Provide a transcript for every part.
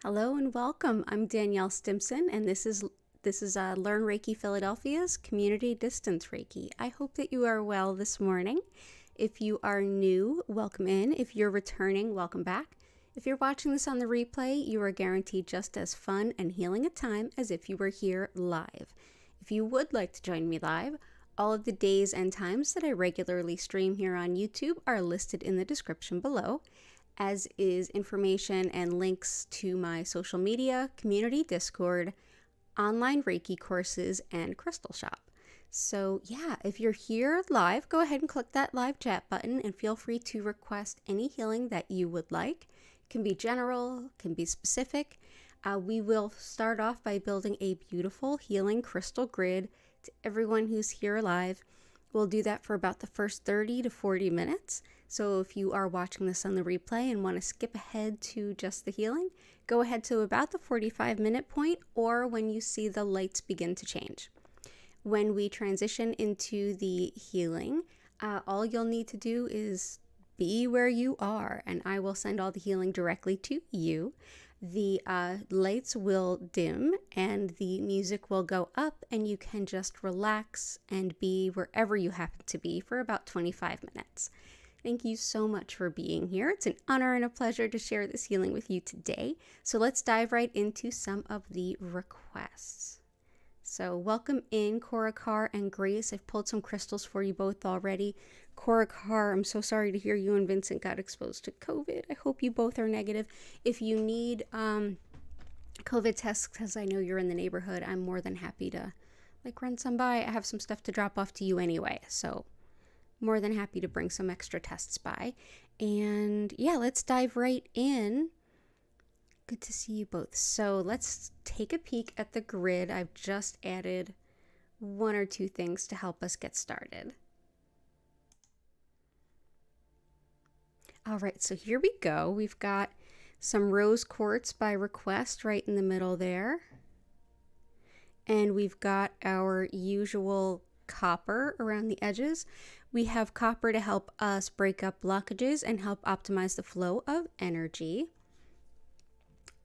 Hello and welcome. I'm Danielle Stimpson, and this is Learn Reiki Philadelphia's Community Distance Reiki. I hope that you are well this morning. If you are new, welcome in. If you're returning, welcome back. If you're watching this on the replay, you are guaranteed just as fun and healing a time as if you were here live. If you would like to join me live, all of the days and times that I regularly stream here on YouTube are listed in the description below, as is information and links to my social media, community Discord, online Reiki courses, and crystal shop. So yeah, if you're here live, go ahead and click that live chat button and feel free to request any healing that you would like. It can be general, can be specific. We will start off by building a beautiful healing crystal grid to everyone who's here live. We'll do that for about the first 30 to 40 minutes. So if you are watching this on the replay and want to skip ahead to just the healing, go ahead to about the 45-minute point or when you see the lights begin to change. When we transition into the healing, all you'll need to do is be where you are, and I will send all the healing directly to you. The lights will dim and the music will go up, and you can just relax and be wherever you happen to be for about 25 minutes. Thank you so much for being here. It's an honor and a pleasure to share this healing with you today. So let's dive right into some of the requests. So welcome in Coracar and Grace. I've pulled some crystals for you both already. Coracar, I'm so sorry to hear you and Vincent got exposed to COVID. I hope you both are negative. If you need COVID tests, because I know you're in the neighborhood, I'm more than happy to run some by. I have some stuff to drop off to you anyway, so more than happy to bring some extra tests by. And yeah, let's dive right in. Good to see you both. So let's take a peek at the grid. I've just added one or two things to help us get started. All right, so here we go. We've got some rose quartz by request right in the middle there. And we've got our usual copper around the edges. We have copper to help us break up blockages and help optimize the flow of energy.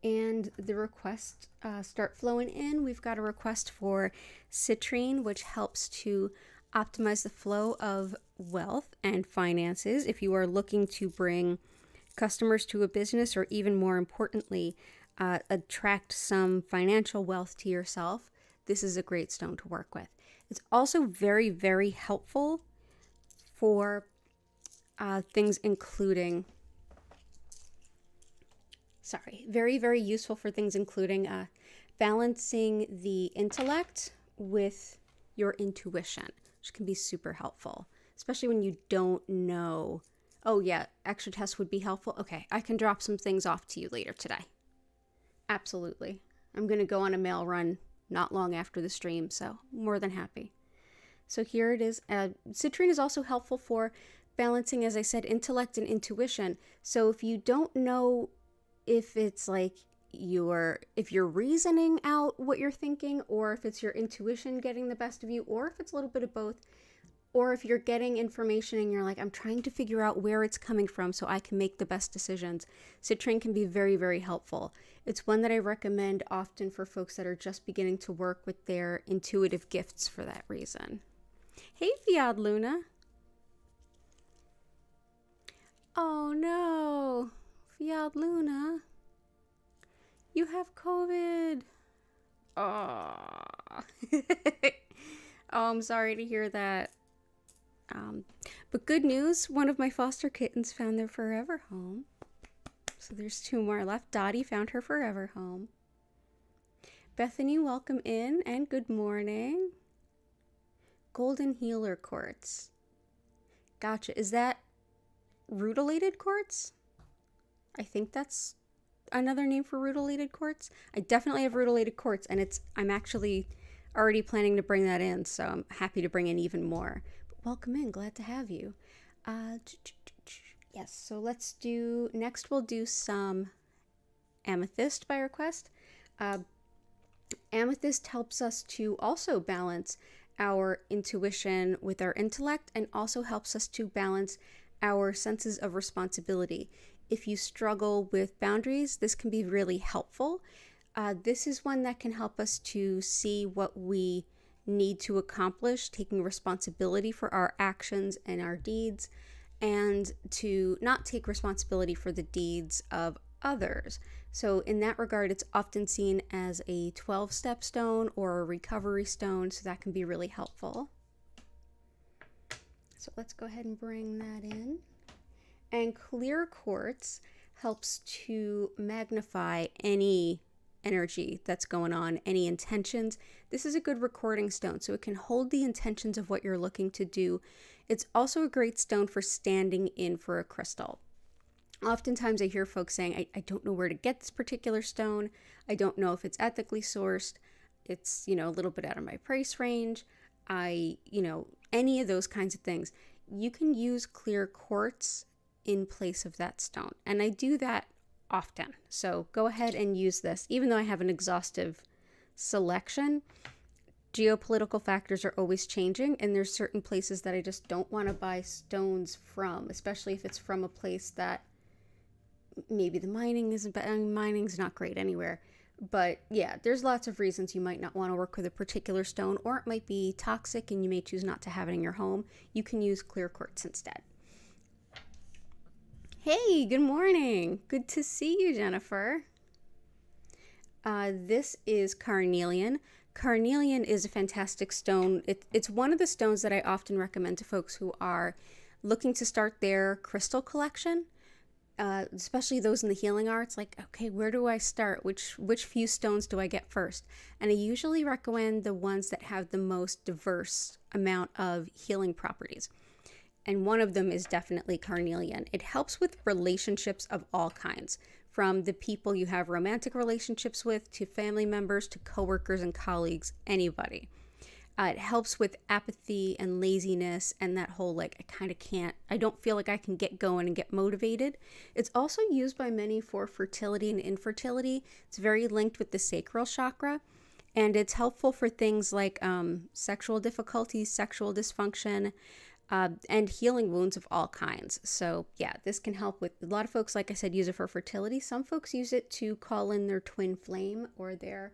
And the requests start flowing in. We've got a request for Citrine, which helps to optimize the flow of wealth and finances. If you are looking to bring customers to a business, or even more importantly, attract some financial wealth to yourself, this is a great stone to work with. It's also very, very helpful for things including, very, very useful for things including balancing the intellect with your intuition, which can be super helpful, especially when you don't know. Oh yeah, extra tests would be helpful. Okay, I can drop some things off to you later today. Absolutely. I'm going to go on a mail run not long after the stream, so more than happy. So here it is. Citrine is also helpful for balancing, as I said, intellect and intuition. So if you don't know if it's if you're reasoning out what you're thinking, or if it's your intuition getting the best of you, or if it's a little bit of both, or if you're getting information and you're like, I'm trying to figure out where it's coming from so I can make the best decisions, Citrine can be very, very helpful. It's one that I recommend often for folks that are just beginning to work with their intuitive gifts for that reason. Hey, Fiad Luna. Oh no, Fiad Luna. You have COVID. Oh. Oh, I'm sorry to hear that. But good news, one of my foster kittens found their forever home. So there's 2 more left. Dottie found her forever home. Bethany, welcome in and good morning. Golden Healer Quartz. Gotcha. Is that Rutilated Quartz? I think that's another name for Rutilated Quartz. I definitely have Rutilated Quartz, and I'm actually already planning to bring that in, so I'm happy to bring in even more. But welcome in. Glad to have you. Yes, so next we'll do some Amethyst by request. Amethyst helps us to also balance our intuition with our intellect, and also helps us to balance our senses of responsibility. If you struggle with boundaries, this can be really helpful. This is one that can help us to see what we need to accomplish, taking responsibility for our actions and our deeds, and to not take responsibility for the deeds of others. So in that regard, it's often seen as a 12-step stone or a recovery stone, so that can be really helpful. So let's go ahead and bring that in. And clear quartz helps to magnify any energy that's going on, any intentions. This is a good recording stone, so it can hold the intentions of what you're looking to do. It's also a great stone for standing in for a crystal. Oftentimes I hear folks saying, I don't know where to get this particular stone. I don't know if it's ethically sourced. It's, a little bit out of my price range. Any of those kinds of things. You can use clear quartz in place of that stone. And I do that often. So go ahead and use this. Even though I have an exhaustive selection, geopolitical factors are always changing, and there's certain places that I just don't want to buy stones from, especially if it's from a place that maybe the mining's not great anywhere. But yeah, there's lots of reasons you might not want to work with a particular stone, or it might be toxic and you may choose not to have it in your home. You can use clear quartz instead. Hey, good morning. Good to see you, Jennifer. This is Carnelian. Carnelian is a fantastic stone. It's one of the stones that I often recommend to folks who are looking to start their crystal collection. Especially those in the healing arts, like, okay, where do I start? Which few stones do I get first? And I usually recommend the ones that have the most diverse amount of healing properties. And one of them is definitely Carnelian. It helps with relationships of all kinds, from the people you have romantic relationships with, to family members, to coworkers and colleagues, anybody. It helps with apathy and laziness and that whole, I don't feel like I can get going and get motivated. It's also used by many for fertility and infertility. It's very linked with the sacral chakra, and it's helpful for things like sexual difficulties, sexual dysfunction, and healing wounds of all kinds. So yeah, this can help with, a lot of folks, like I said, use it for fertility. Some folks use it to call in their twin flame or their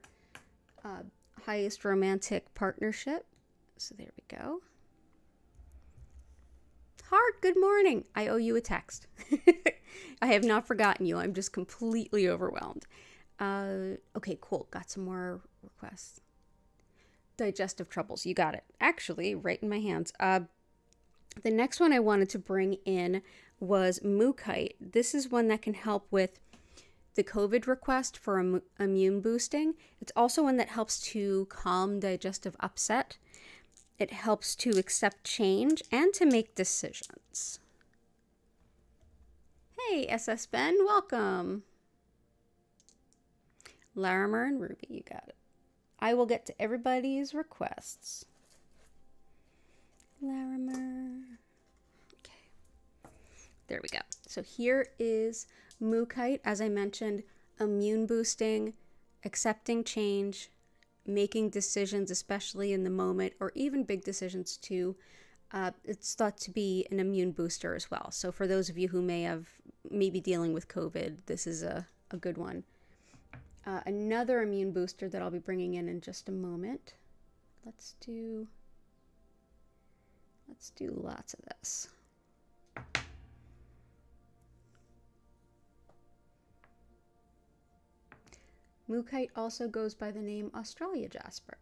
highest romantic partnership. So there we go. Heart, good morning. I owe you a text. I have not forgotten you. I'm just completely overwhelmed. Okay, cool. Got some more requests. Digestive troubles. You got it. Actually, right in my hands. The next one I wanted to bring in was Mookite. This is one that can help with the COVID request for immune boosting. It's also one that helps to calm digestive upset. It helps to accept change and to make decisions. Hey, SS Ben, welcome. Larimar and Ruby, you got it. I will get to everybody's requests. Larimar. Okay. There we go. So here is Mookite, as I mentioned, immune boosting, accepting change, making decisions, especially in the moment, or even big decisions too. It's thought to be an immune booster as well. So for those of you who may be dealing with COVID, this is a good one. Another immune booster that I'll be bringing in just a moment. Let's do lots of this. Mookite also goes by the name Australia Jasper.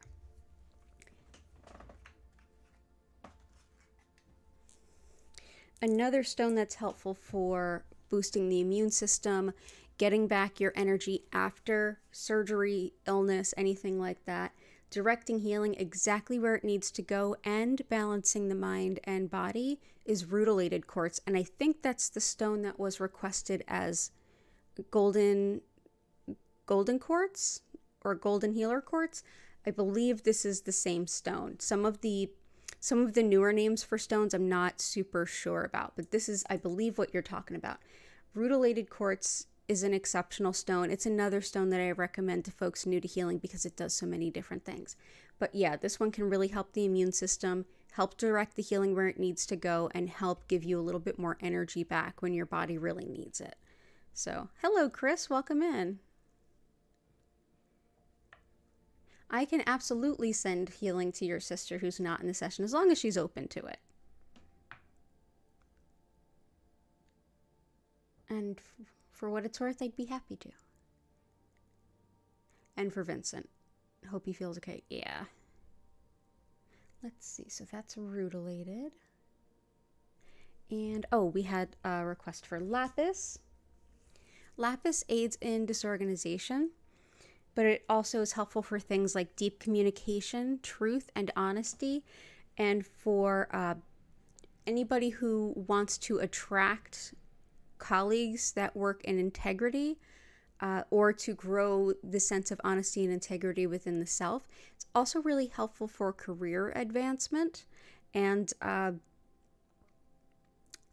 Another stone that's helpful for boosting the immune system, getting back your energy after surgery, illness, anything like that, directing healing exactly where it needs to go, and balancing the mind and body is Rutilated Quartz. And I think that's the stone that was requested as golden quartz or golden healer quartz. I believe this is the same stone. Some of the newer names for stones I'm not super sure about, but this is, I believe, what you're talking about. Rutilated quartz is an exceptional stone. It's another stone that I recommend to folks new to healing because it does so many different things. But yeah, this one can really help the immune system, help direct the healing where it needs to go, and help give you a little bit more energy back when your body really needs it. So, hello, Chris. Welcome in. I can absolutely send healing to your sister who's not in the session as long as she's open to it. And for what it's worth, I'd be happy to. And for Vincent. Hope he feels okay. Yeah. Let's see. So that's Rutilated. And, oh, we had a request for Lapis. Lapis aids in disorganization, but it also is helpful for things like deep communication, truth, and honesty. And for anybody who wants to attract colleagues that work in integrity, or to grow the sense of honesty and integrity within the self. It's also really helpful for career advancement. And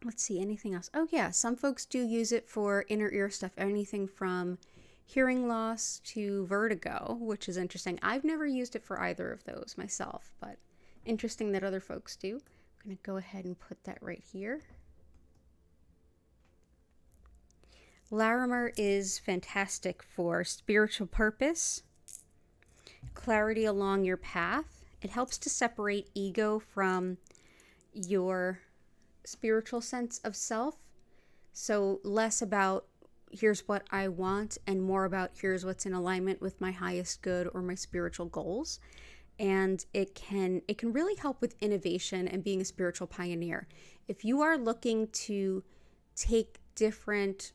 let's see, anything else? Oh yeah, some folks do use it for inner ear stuff, anything from hearing loss to vertigo, which is interesting. I've never used it for either of those myself, but interesting that other folks do. I'm going to go ahead and put that right here. Larimar is fantastic for spiritual purpose, clarity along your path. It helps to separate ego from your spiritual sense of self. So less about here's what I want and more about here's what's in alignment with my highest good or my spiritual goals. And it can really help with innovation and being a spiritual pioneer. If you are looking to take different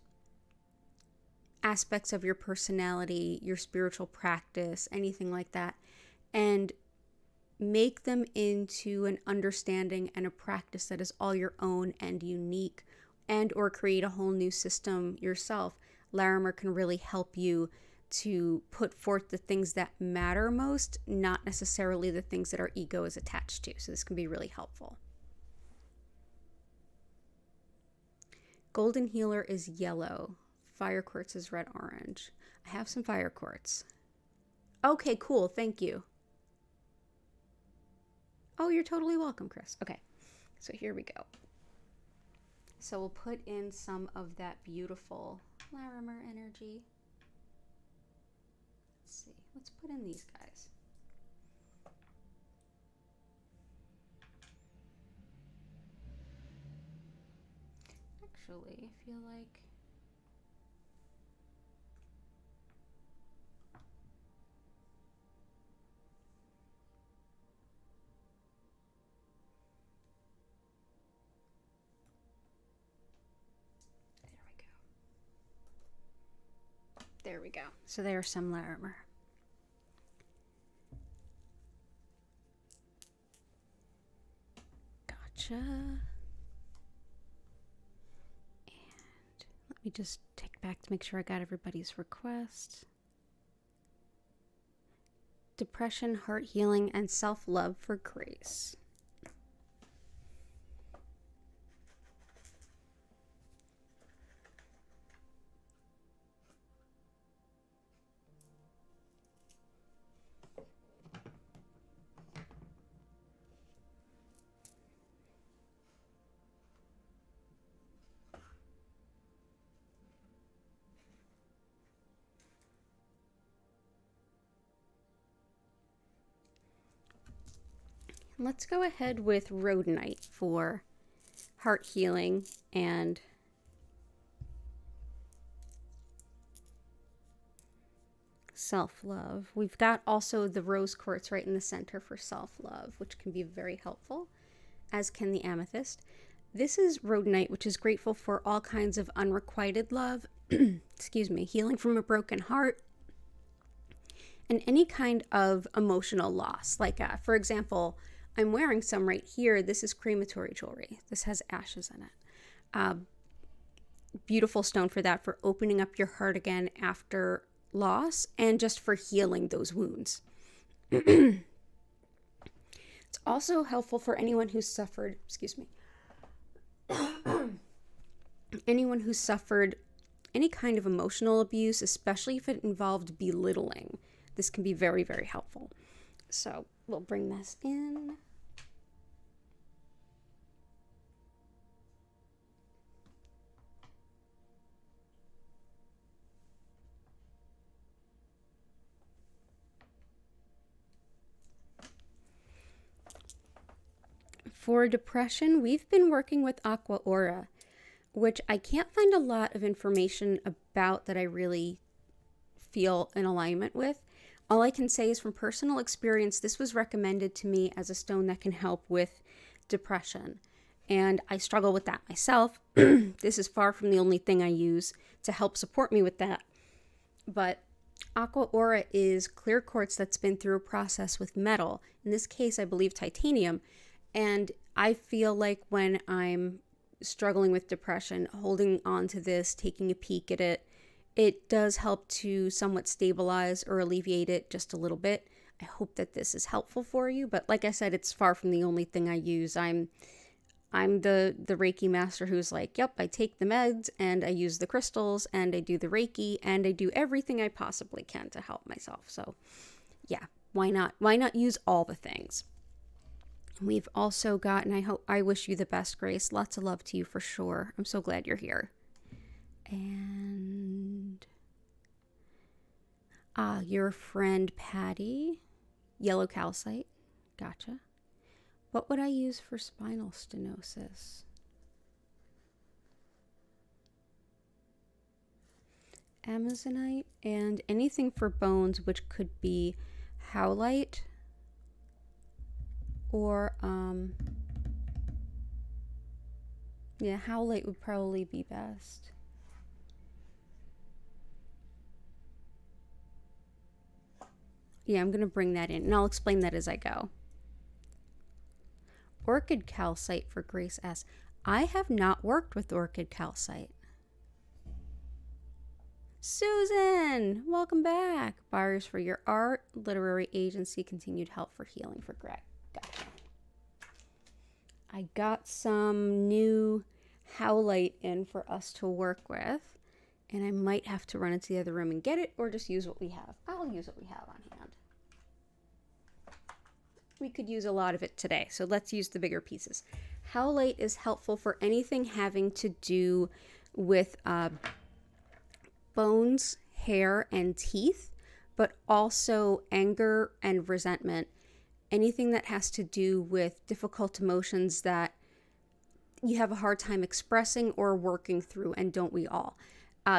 aspects of your personality, your spiritual practice, anything like that, and make them into an understanding and a practice that is all your own and unique, and or create a whole new system yourself, Larimar can really help you to put forth the things that matter most, not necessarily the things that our ego is attached to. So this can be really helpful. Golden Healer is yellow. Fire Quartz is red-orange. I have some Fire Quartz. Okay, cool. Thank you. Oh, you're totally welcome, Chris. Okay, so here we go. So we'll put in some of that beautiful Larimar energy. Let's see. Let's put in these guys. Actually, I feel like there we go. So there's some Larimar. Gotcha. And let me just take back to make sure I got everybody's request. Depression, heart healing, and self-love for grace. Let's go ahead with Rhodonite for heart healing and self-love. We've got also the rose quartz right in the center for self-love, which can be very helpful, as can the amethyst. This is Rhodonite, which is grateful for all kinds of unrequited love, excuse me, healing from a broken heart, and any kind of emotional loss. Like, for example, I'm wearing some right here. This is crematory jewelry. This has ashes in it. Beautiful stone for that, for opening up your heart again after loss and just for healing those wounds. It's also helpful for anyone who's suffered, excuse me, anyone who's suffered any kind of emotional abuse, especially if it involved belittling. This can be very, very helpful. So we'll bring this in. For depression, we've been working with Aqua Aura, which I can't find a lot of information about that I really feel in alignment with. All I can say is from personal experience, this was recommended to me as a stone that can help with depression. And I struggle with that myself. This is far from the only thing I use to help support me with that. But Aqua Aura is clear quartz that's been through a process with metal. In this case, I believe titanium. And I feel like when I'm struggling with depression, holding on to this, taking a peek at it, it does help to somewhat stabilize or alleviate it just a little bit. I hope that this is helpful for you. But like I said, it's far from the only thing I use. I'm the Reiki master who's like, yep, I take the meds and I use the crystals and I do the Reiki and I do everything I possibly can to help myself. So yeah, why not? Why not use all the things? We've also got, and I wish you the best, Grace. Lots of love to you for sure. I'm so glad you're here. And your friend Patty, yellow calcite. Gotcha. What would I use for spinal stenosis? Amazonite, and anything for bones, which could be howlite or yeah, howlite would probably be best. Yeah, I'm going to bring that in, and I'll explain that as I go. Orchid calcite for Grace S. I have not worked with orchid calcite. Susan, welcome back. Buyers for your art, literary agency, continued help for healing for Greg. Gotcha. I got some new howlite in for us to work with, and I might have to run into the other room and get it, or just use what we have. I'll use what we have on hand. We could use a lot of it today, so let's use the bigger pieces. Howlite is helpful for anything having to do with bones, hair, and teeth, but also anger and resentment. Anything that has to do with difficult emotions that you have a hard time expressing or working through, and don't we all?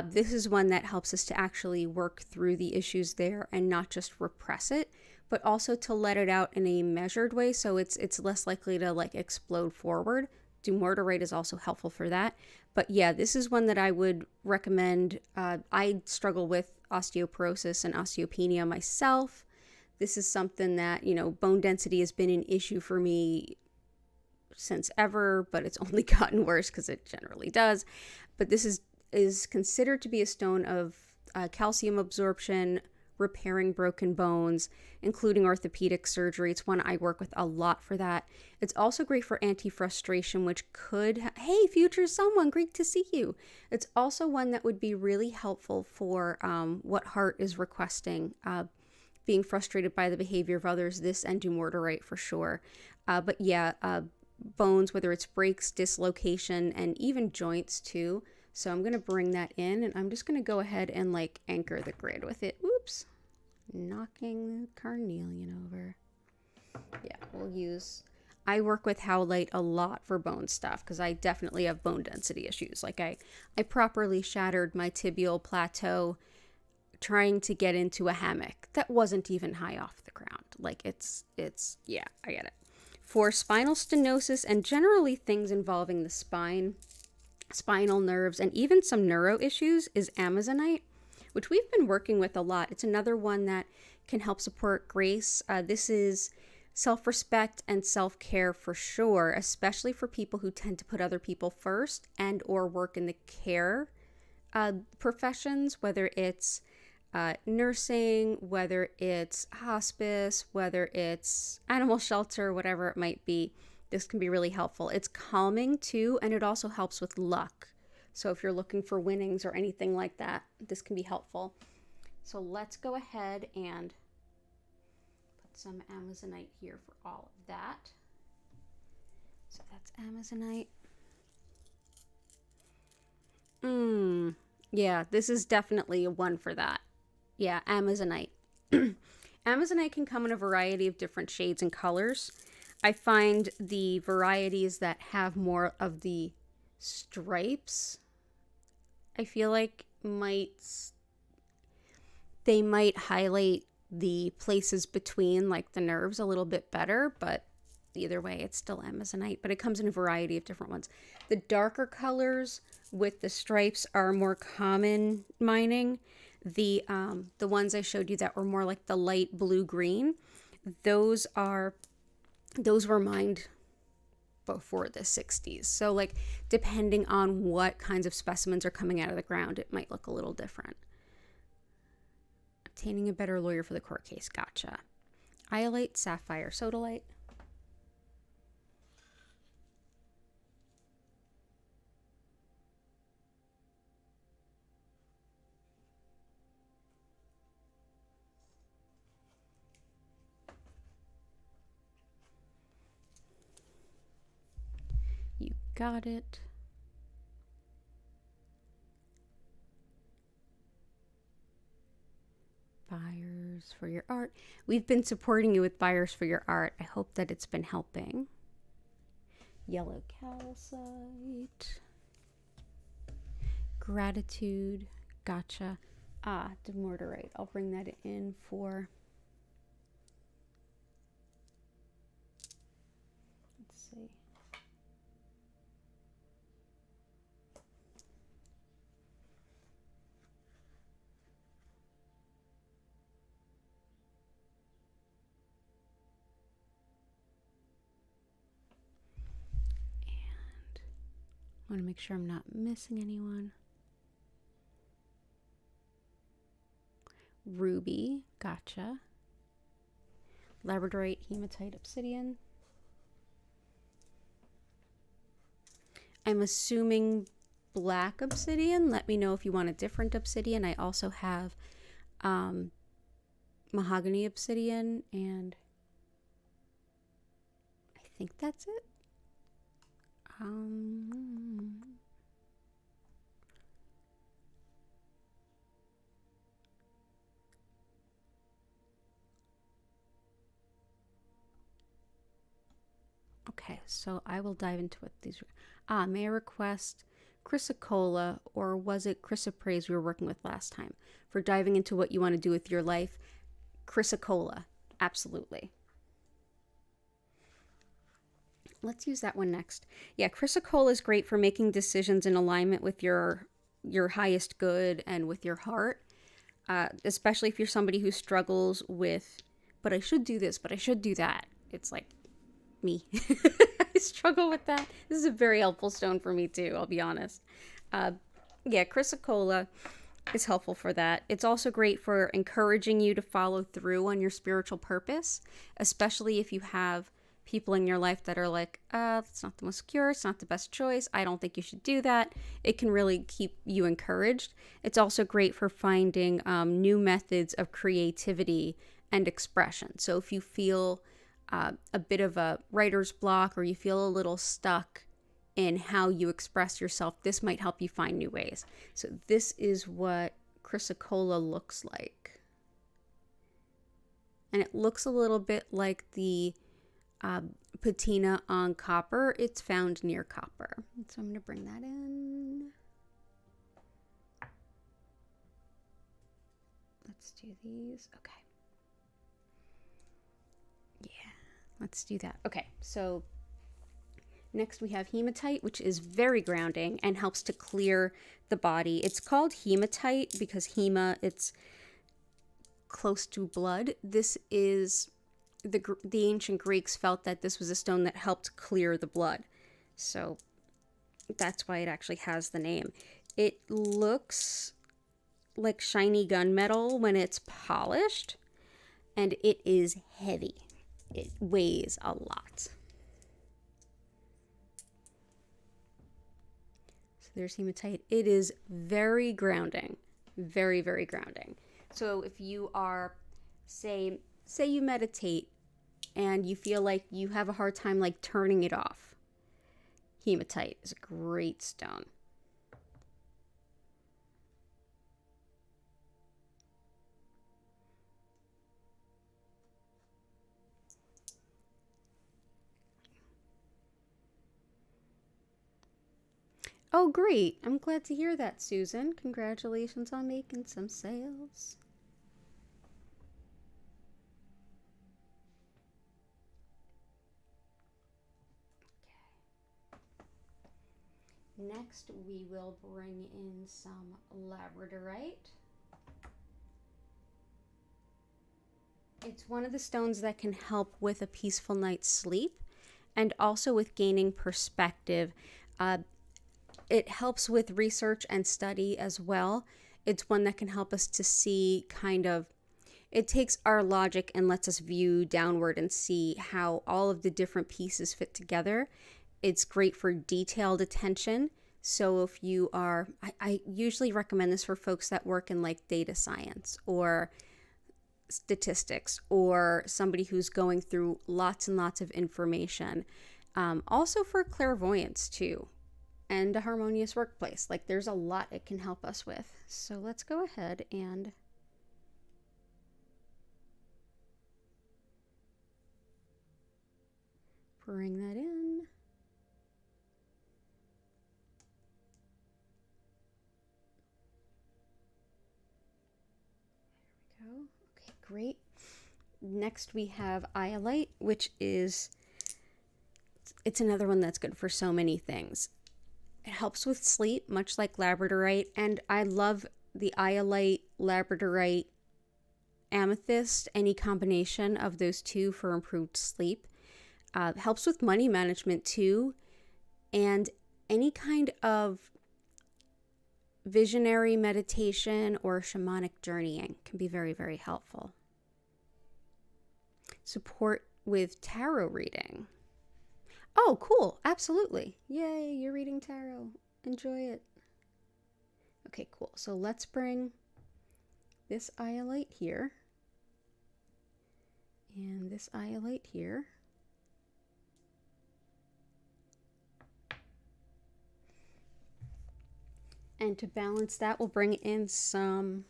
This is one that helps us to actually work through the issues there and not just repress it, but also to let it out in a measured way, so it's less likely to like explode forward. Dumortierite is also helpful for that. But yeah, this is one that I would recommend. I struggle with osteoporosis and osteopenia myself. This is something that, you know, bone density has been an issue for me since ever, but it's only gotten worse because it generally does. But this is considered to be a stone of calcium absorption, repairing broken bones, including orthopedic surgery. It's one I work with a lot for that. It's also great for anti-frustration, which could, hey, future someone, great to see you. It's also one that would be really helpful for what heart is requesting, being frustrated by the behavior of others, this and dumortierite for sure. But yeah, bones, whether it's breaks, dislocation, and even joints too. So I'm going to bring that in, and I'm just going to go ahead and like anchor the grid with it. Oops. Knocking the carnelian over. Yeah, we'll use... I work with howlite a lot for bone stuff because I definitely have bone density issues. Like I properly shattered my tibial plateau trying to get into a hammock that wasn't even high off the ground. Like it's yeah, I get it. For spinal stenosis and generally things involving the spine, spinal nerves, and even some neuro issues is Amazonite, which we've been working with a lot. It's another one that can help support grace. This is self-respect and self-care for sure, especially for people who tend to put other people first and or work in the care professions, whether it's nursing, whether it's hospice, whether it's animal shelter, whatever it might be. This can be really helpful. It's calming too, and it also helps with luck. So if you're looking for winnings or anything like that, this can be helpful. So let's go ahead and put some Amazonite here for all of that. So that's Amazonite. Yeah, this is definitely a one for that. Yeah, Amazonite. Amazonite can come in a variety of different shades and colors. I find the varieties that have more of the stripes, I feel like they might highlight the places between like the nerves a little bit better, but either way it's still Amazonite, but it comes in a variety of different ones. The darker colors with the stripes are more common mining. The ones I showed you that were more like the light blue green, those were mined before the 60s. So like depending on what kinds of specimens are coming out of the ground, it might look a little different. Obtaining a better lawyer for the court case. Gotcha. Iolite, Sapphire, Sodalite. You got it. Buyers for your art. We've been supporting you with buyers for your art. I hope that it's been helping. Yellow calcite. Gratitude. Gotcha. Demorderite. I'll bring that in for... Let's see. I want to make sure I'm not missing anyone. Ruby, gotcha. Labradorite, Hematite, Obsidian. I'm assuming black obsidian. Let me know if you want a different obsidian. I also have mahogany obsidian, and I think that's it. Okay, so I will dive into what these are. May I request Chrysocola, or was it chrysoprase we were working with last time, for diving into what you want to do with your life? Chrysocola, absolutely. Let's use that one next. Yeah, Chrysocola is great for making decisions in alignment with your highest good and with your heart, especially if you're somebody who struggles with, but I should do this, but I should do that. It's like me. I struggle with that. This is a very helpful stone for me too, I'll be honest. Yeah, Chrysocola is helpful for that. It's also great for encouraging you to follow through on your spiritual purpose, especially if you have people in your life that are like, that's not the most secure, it's not the best choice, I don't think you should do that. It can really keep you encouraged. It's also great for finding new methods of creativity and expression. So if you feel a bit of a writer's block, or you feel a little stuck in how you express yourself, this might help you find new ways. So this is what Chrysocola looks like. And it looks a little bit like the patina on copper. It's found near copper. So I'm going to bring that in. Let's do these. Okay. Yeah, let's do that. Okay, so next we have Hematite, which is very grounding and helps to clear the body. It's called Hematite because Hema, it's close to blood. This is the ancient Greeks felt that this was a stone that helped clear the blood. So that's why it actually has the name. It looks like shiny gunmetal when it's polished, and it is heavy. It weighs a lot. So there's Hematite. It is very grounding. Very, very grounding. So if you are, say you meditate and you feel like you have a hard time like turning it off, Hematite is a great stone. Oh, great. I'm glad to hear that, Susan. Congratulations on making some sales. Next, we will bring in some Labradorite. It's one of the stones that can help with a peaceful night's sleep and also with gaining perspective. It helps with research and study as well. It's one that can help us to see it takes our logic and lets us view downward and see how all of the different pieces fit together. It's great for detailed attention. So if you are, I usually recommend this for folks that work in like data science or statistics or somebody who's going through lots and lots of information. Also for clairvoyance too, and a harmonious workplace. Like there's a lot it can help us with. So let's go ahead and bring that in. There we go. Okay, great. Next we have Iolite, which is, it's another one that's good for so many things. It helps with sleep, much like Labradorite, and I love the Iolite, Labradorite, Amethyst, any combination of those two for improved sleep. Helps with money management too, and any kind of visionary meditation or shamanic journeying can be very, very helpful. Support with tarot reading. Oh, cool. Absolutely. Yay, you're reading tarot. Enjoy it. Okay, cool. So let's bring this Iolite here and this Iolite here. And to balance that, we'll bring in some,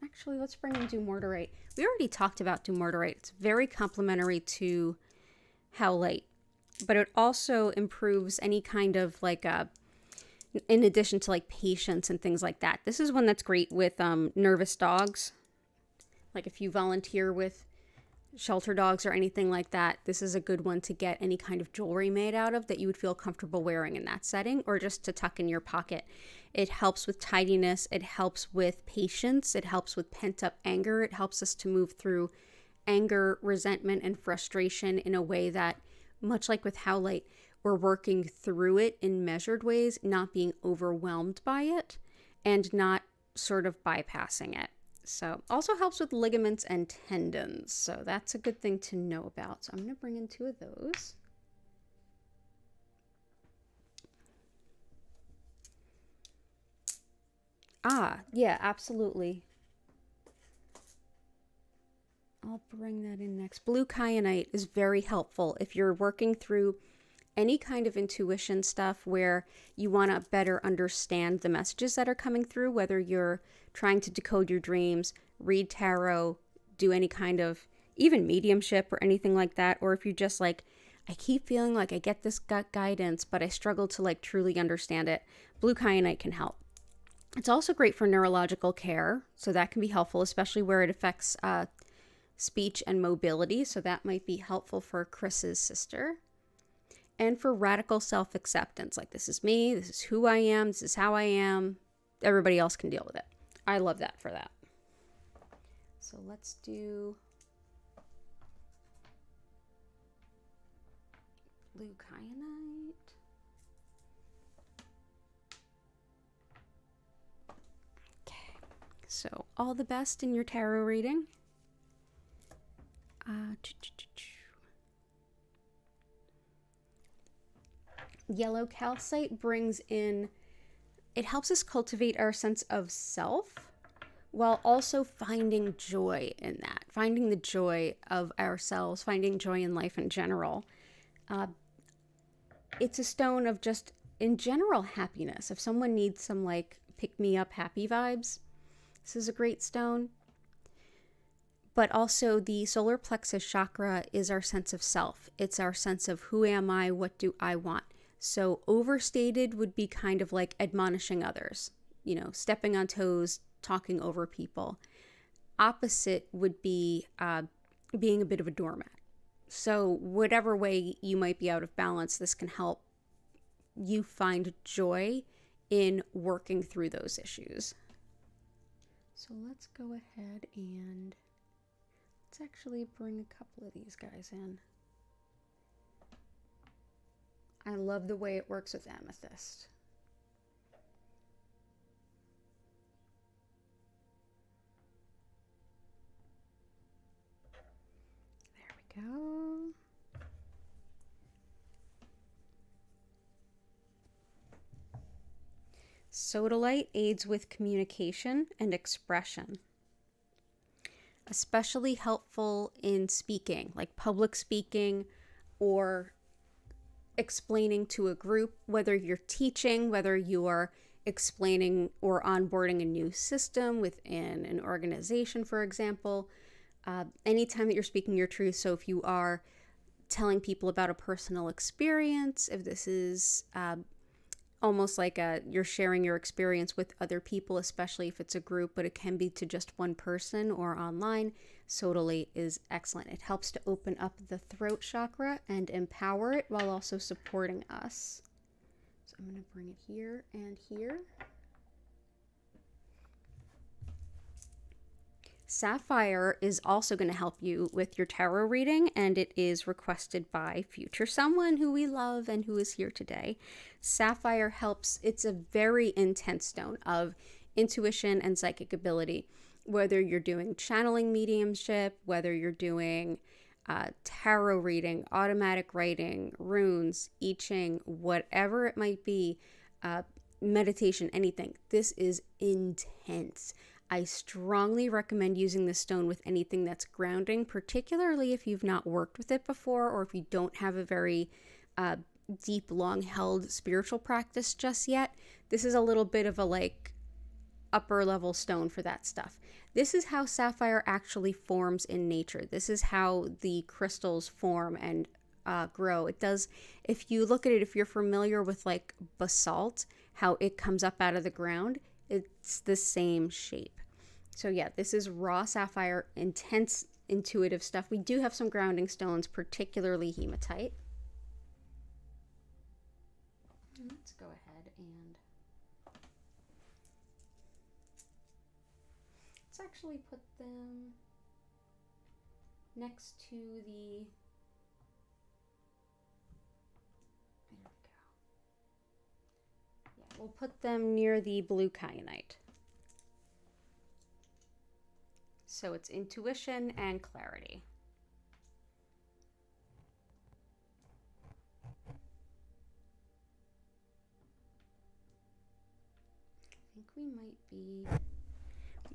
actually, let's bring in Dumortierite. We already talked about Dumortierite. It's very complementary to Howlite, but it also improves any kind of like in addition to like patience and things like that. This is one that's great with nervous dogs. Like if you volunteer with shelter dogs or anything like that, this is a good one to get any kind of jewelry made out of that you would feel comfortable wearing in that setting, or just to tuck in your pocket. It helps with tidiness. It helps with patience. It helps with pent-up anger. It helps us to move through anger, resentment, and frustration in a way that, much like with Howlite, we're working through it in measured ways, not being overwhelmed by it and not sort of bypassing it. So also helps with ligaments and tendons. So that's a good thing to know about. So I'm going to bring in 2 of those. Ah, yeah, absolutely. I'll bring that in next. Blue Kyanite is very helpful if you're working through any kind of intuition stuff where you want to better understand the messages that are coming through, whether you're trying to decode your dreams, read tarot, do any kind of even mediumship or anything like that, or if you just like, I keep feeling like I get this gut guidance, but I struggle to like truly understand it. Blue Kyanite can help. It's also great for neurological care, so that can be helpful, especially where it affects speech and mobility, so that might be helpful for Chris's sister. And for radical self-acceptance, like this is me, this is who I am, this is how I am, everybody else can deal with it. I love that for that. So let's do blue kyanite. Okay, so all the best in your tarot reading. Yellow calcite brings in, it helps us cultivate our sense of self while also finding joy in that, finding the joy of ourselves, finding joy in life in general. It's a stone of just, in general, happiness. If someone needs some like pick-me-up happy vibes, this is a great stone. But also the solar plexus chakra is our sense of self. It's our sense of who am I, what do I want. So overstated would be kind of like admonishing others, stepping on toes, talking over people. Opposite would be being a bit of a doormat. So whatever way you might be out of balance, this can help you find joy in working through those issues. So let's go ahead and let's actually bring a couple of these guys in. I love the way it works with Amethyst. There we go. Sodalite aids with communication and expression. Especially helpful in speaking, like public speaking or explaining to a group, whether you're teaching, whether you are explaining or onboarding a new system within an organization, for example. Anytime that you're speaking your truth, so if you are telling people about a personal experience, if this is almost like you're sharing your experience with other people, especially if it's a group, but it can be to just one person or online, Sodalite is excellent. It helps to open up the throat chakra and empower it while also supporting us. So I'm going to bring it here and here. Sapphire is also going to help you with your tarot reading, and it is requested by future someone who we love and who is here today. Sapphire helps. It's a very intense stone of intuition and psychic ability. Whether you're doing channeling mediumship, whether you're doing tarot reading, automatic writing, runes, I Ching, whatever it might be, meditation, anything. This is intense. I strongly recommend using this stone with anything that's grounding, particularly if you've not worked with it before or if you don't have a very deep, long-held spiritual practice just yet. This is a little bit of a upper level stone for that stuff. This is how sapphire actually forms in nature. This is how the crystals form and grow. It does, if you look at it, if you're familiar with basalt, how it comes up out of the ground, it's the same shape. So yeah, this is raw sapphire, intense, intuitive stuff. We do have some grounding stones, particularly hematite. Let's go ahead and let's actually put them next to the, there we go. Yeah, we'll put them near the blue kyanite. So it's intuition and clarity. I think we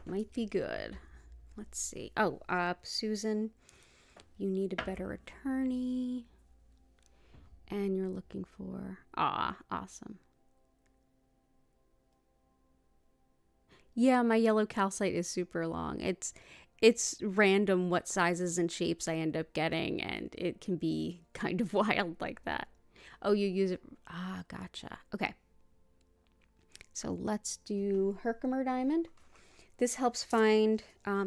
might be good. Let's see. Oh, Susan, you need a better attorney. And you're looking for, awesome. Yeah, my yellow calcite is super long. It's random what sizes and shapes I end up getting, and it can be kind of wild like that. Oh, you use it. Gotcha. Okay. So let's do Herkimer Diamond. This helps find,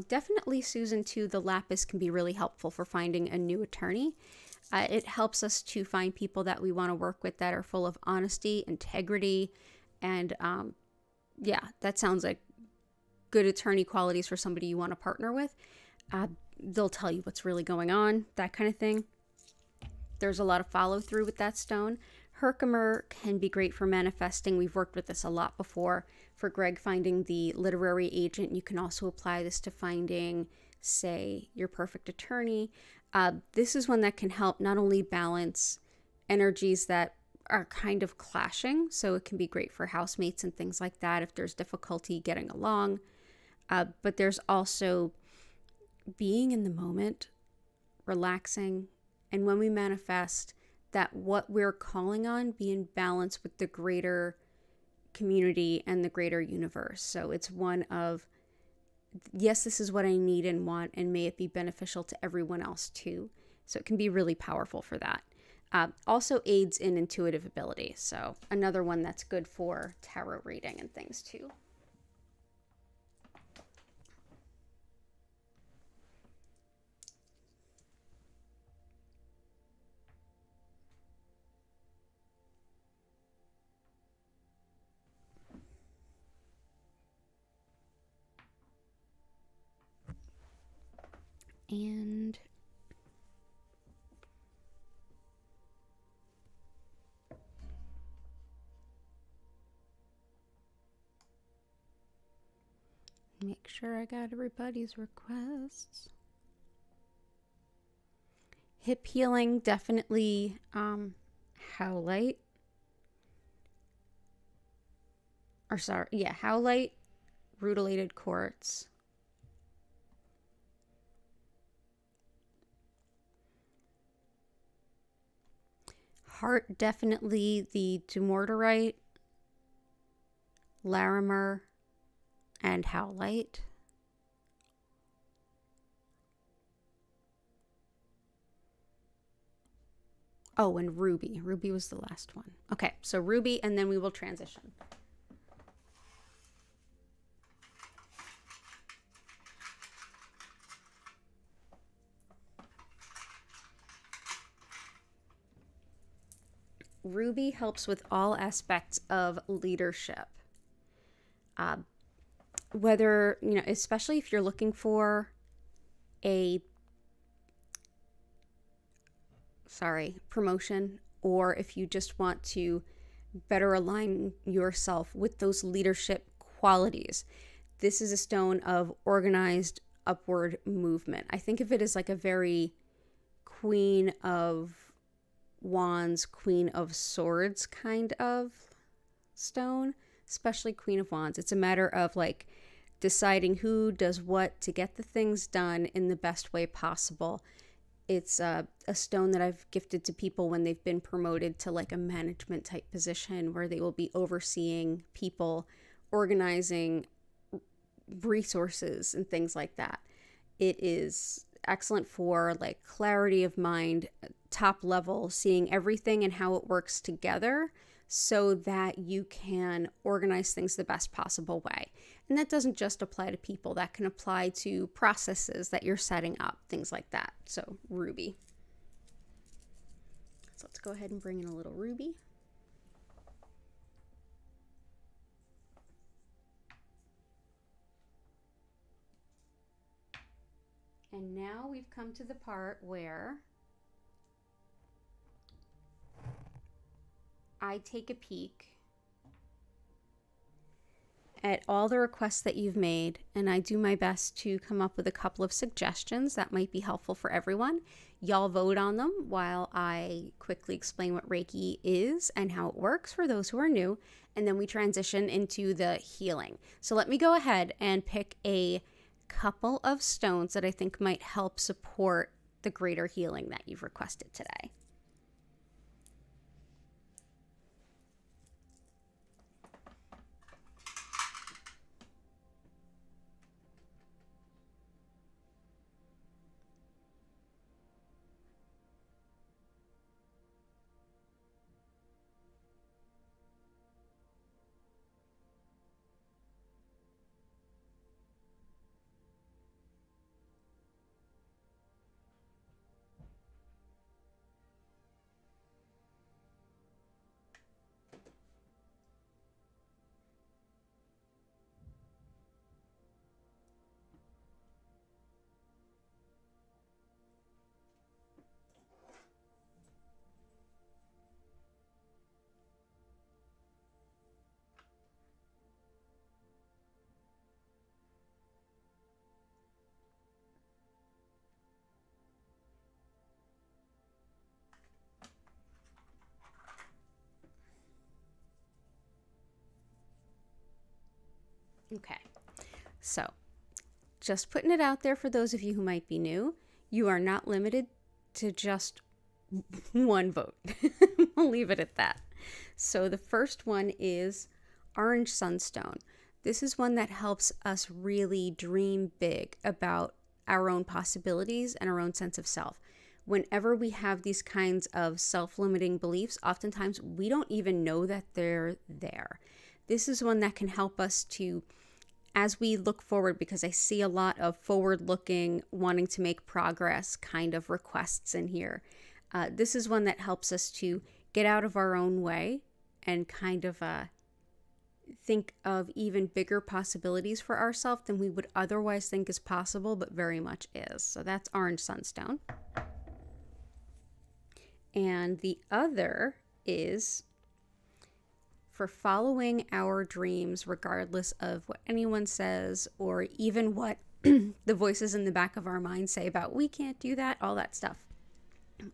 definitely Susan too, the lapis can be really helpful for finding a new attorney. It helps us to find people that we want to work with that are full of honesty, integrity, and yeah, that sounds like good attorney qualities for somebody you want to partner with. They'll tell you what's really going on, that kind of thing. There's a lot of follow through with that stone. Herkimer can be great for manifesting. We've worked with this a lot before. For Greg finding the literary agent, you can also apply this to finding, say, your perfect attorney. This is one that can help not only balance energies that are kind of clashing, so it can be great for housemates and things like that if there's difficulty getting along. But there's also being in the moment, relaxing, and when we manifest, that what we're calling on be in balance with the greater community and the greater universe. So it's one of, yes, this is what I need and want, and may it be beneficial to everyone else too. So it can be really powerful for that. Also aids in intuitive ability. So another one that's good for tarot reading and things too. And make sure I got everybody's requests. Hip healing, definitely Howlite. Or sorry, yeah, Howlite, Rutilated Quartz. Heart, definitely the Dumortierite, Larimar, and Howlite. Oh, and Ruby. Ruby was the last one. Okay, so Ruby, and then we will transition. Ruby helps with all aspects of leadership. Whether, you know, especially if you're looking for a promotion, or if you just want to better align yourself with those leadership qualities. This is a stone of organized upward movement. I think of it as like a very Queen of Wands, Queen of Swords kind of stone, especially Queen of Wands. It's a matter of like deciding who does what to get the things done in the best way possible. It's a stone that I've gifted to people when they've been promoted to like a management type position where they will be overseeing people, organizing resources and things like that. It is excellent for like clarity of mind, top level, seeing everything and how it works together so that you can organize things the best possible way. And that doesn't just apply to people, that can apply to processes that you're setting up, things like that. So Ruby. So let's go ahead and bring in a little Ruby. And now we've come to the part where I take a peek at all the requests that you've made, and I do my best to come up with a couple of suggestions that might be helpful for everyone. Y'all vote on them while I quickly explain what Reiki is and how it works for those who are new, and then we transition into the healing. So let me go ahead and pick a couple of stones that I think might help support the greater healing that you've requested today. Okay, so just putting it out there for those of you who might be new, you are not limited to just one vote. We'll leave it at that. So the first one is Orange Sunstone. This is one that helps us really dream big about our own possibilities and our own sense of self. whenever we have these kinds of self-limiting beliefs, oftentimes we don't even know that they're there. This is one that can help us to, as we look forward, because I see a lot of forward-looking, wanting to make progress kind of requests in here. This is one that helps us to get out of our own way and kind of think of even bigger possibilities for ourselves than we would otherwise think is possible, but very much is. So that's Orange Sunstone. And the other is for following our dreams, regardless of what anyone says or even what the voices in the back of our mind say about we can't do that, all that stuff.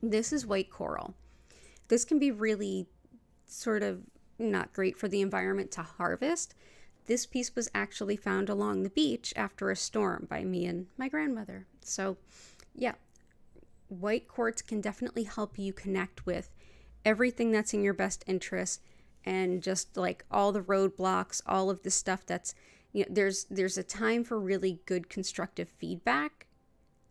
This is white coral. This can be really sort of not great for the environment to harvest. This piece was actually found along the beach after a storm by me and my grandmother. So yeah, white quartz can definitely help you connect with everything that's in your best interest, and just like all the roadblocks, all of the stuff that's, there's a time for really good constructive feedback,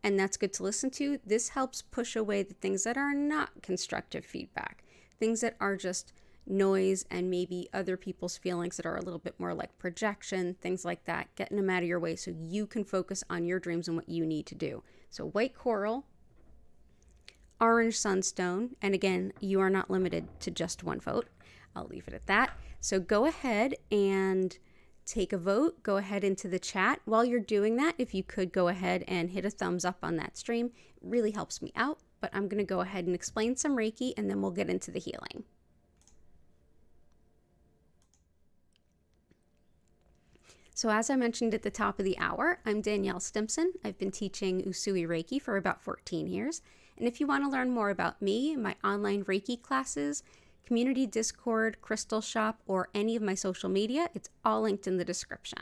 and that's good to listen to. This helps push away the things that are not constructive feedback, things that are just noise and maybe other people's feelings that are a little bit more like projection, things like that, getting them out of your way so you can focus on your dreams and what you need to do. So white coral, orange sunstone, and again, you are not limited to just one vote. I'll leave it at that. So go ahead and take a vote. Go ahead into the chat. While you're doing that, if you could go ahead and hit a thumbs up on that stream, it really helps me out. But I'm going to go ahead and explain some Reiki, and then we'll get into the healing. So as I mentioned at the top of the hour, I'm Danielle Stimpson. I've been teaching Usui Reiki for about 14 years. And if you want to learn more about me, my online Reiki classes, community Discord, crystal shop, or any of my social media, it's all linked in the description.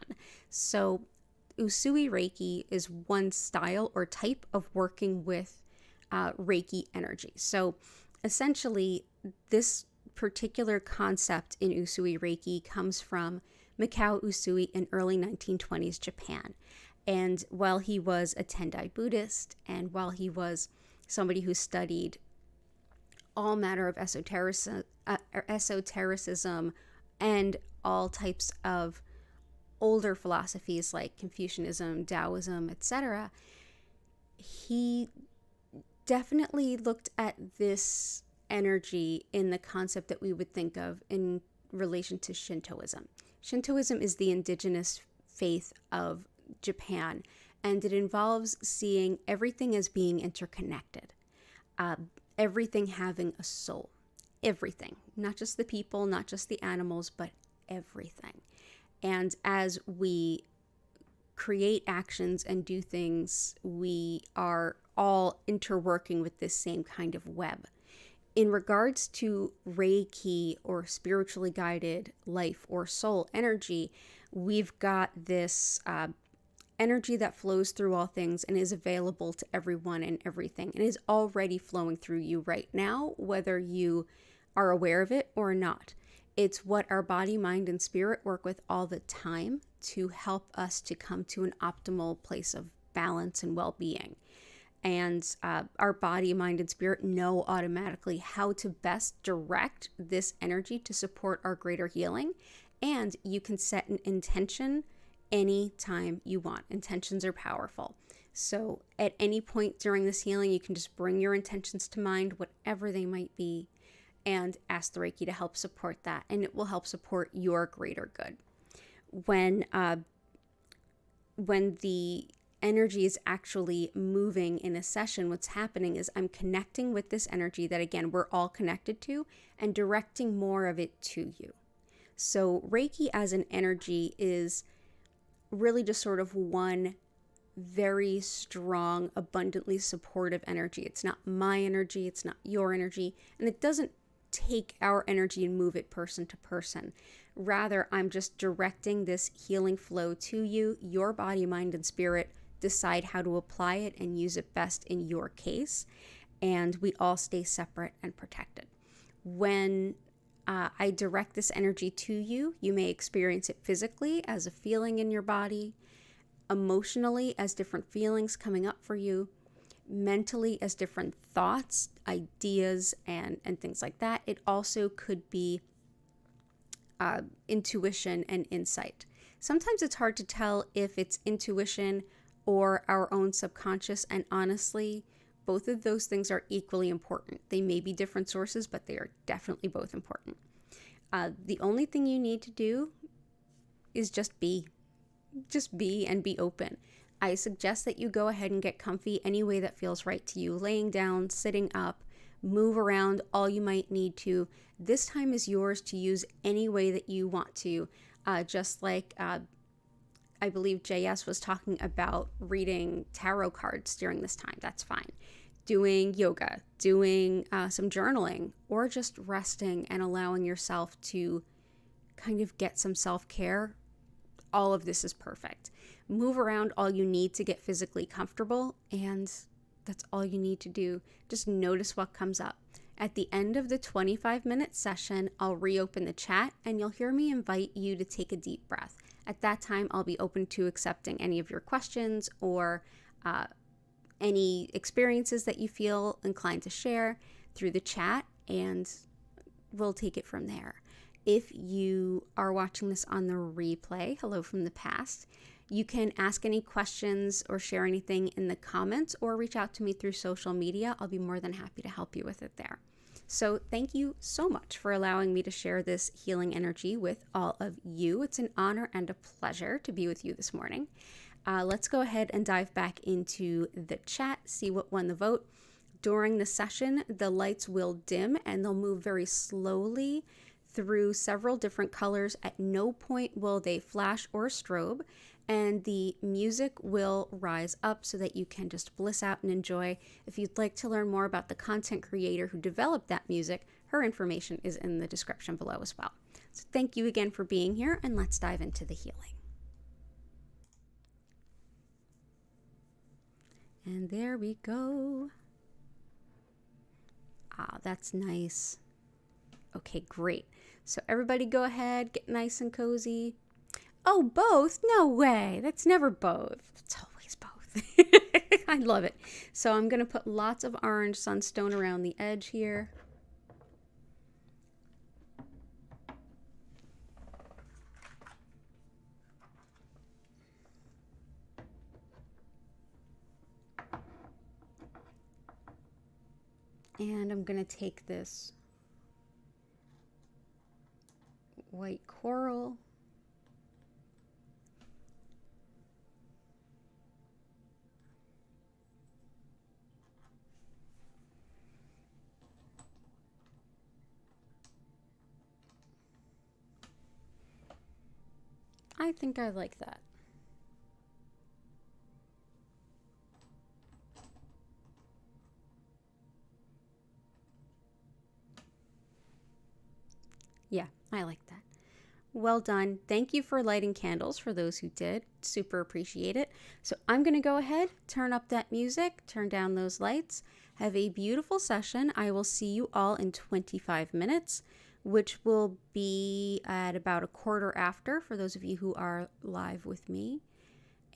So Usui Reiki is one style or type of working with Reiki energy. So essentially, this particular concept in Usui Reiki comes from Mikao Usui in early 1920s Japan. And while he was a Tendai Buddhist, and while he was somebody who studied all manner of esotericism and all types of older philosophies like Confucianism, Taoism, etc., he definitely looked at this energy in the concept that we would think of in relation to Shintoism. Shintoism is the indigenous faith of Japan, and it involves seeing everything as being interconnected, everything having a soul, everything, not just the people, not just the animals, but everything. And as we create actions and do things, we are all interworking with this same kind of web. In regards to Reiki or spiritually guided life or soul energy, we've got this energy that flows through all things and is available to everyone and everything, and is already flowing through you right now, whether you are aware of it or not. It's what our body, mind, and spirit work with all the time to help us to come to an optimal place of balance and well-being. And our body, mind, and spirit know automatically how to best direct this energy to support our greater healing. And you can set an intention anytime you want. Intentions are powerful. So at any point during this healing, you can just bring your intentions to mind, whatever they might be, and ask the Reiki to help support that. And it will help support your greater good. When the energy is actually moving in a session, what's happening is I'm connecting with this energy that, again, we're all connected to, and directing more of it to you. So Reiki as an energy is really just sort of one very strong, abundantly supportive energy. It's not my energy, it's not your energy, and it doesn't take our energy and move it person to person. Rather, I'm just directing this healing flow to you. Your body, mind, and spirit decide how to apply it and use it best in your case, and we all stay separate and protected. When I direct this energy to you, you may experience it physically as a feeling in your body, emotionally as different feelings coming up for you, mentally as different thoughts, ideas, and things like that. It also could be intuition and insight. Sometimes it's hard to tell if it's intuition or our own subconscious, and honestly, both of those things are equally important. They may be different sources, but they are definitely both important. The only thing you need to do is just be. Just be and be open. I suggest that you go ahead and get comfy any way that feels right to you. Laying down, sitting up, move around all you might need to. This time is yours to use any way that you want to. Just like I believe JS was talking about reading tarot cards during this time. That's fine. Doing yoga, doing some journaling, or just resting and allowing yourself to kind of get some self-care. All of this is perfect. Move around all you need to get physically comfortable, and that's all you need to do. Just notice what comes up. At the end of the 25-minute session, I'll reopen the chat and you'll hear me invite you to take a deep breath. At that time, I'll be open to accepting any of your questions or any experiences that you feel inclined to share through the chat, and we'll take it from there. If you are watching this on the replay, hello from the past, you can ask any questions or share anything in the comments or reach out to me through social media. I'll be more than happy to help you with it there. So thank you so much for allowing me to share this healing energy with all of you. It's an honor and a pleasure to be with you this morning. Let's go ahead and dive back into the chat, see what won the vote. During the session, the lights will dim and they'll move very slowly through several different colors. At no point will they flash or strobe, and the music will rise up so that you can just bliss out and enjoy. If you'd like to learn more about the content creator who developed that music, her information is in the description below as well. So thank you again for being here, and let's dive into the healing. And there we go. Ah, that's nice. Okay, great. So everybody go ahead, get nice and cozy. Oh, both? No way. That's never both. It's always both. I love it. So I'm going to put lots of orange sunstone around the edge here. And I'm going to take this white coral. I think I like that. Yeah, I like that. Well done. Thank you for lighting candles for those who did. Super appreciate it. So I'm going to go ahead, turn up that music, turn down those lights. Have a beautiful session. I will see you all in 25 minutes, which will be at about a quarter after for those of you who are live with me.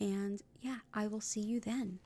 And yeah, I will see you then.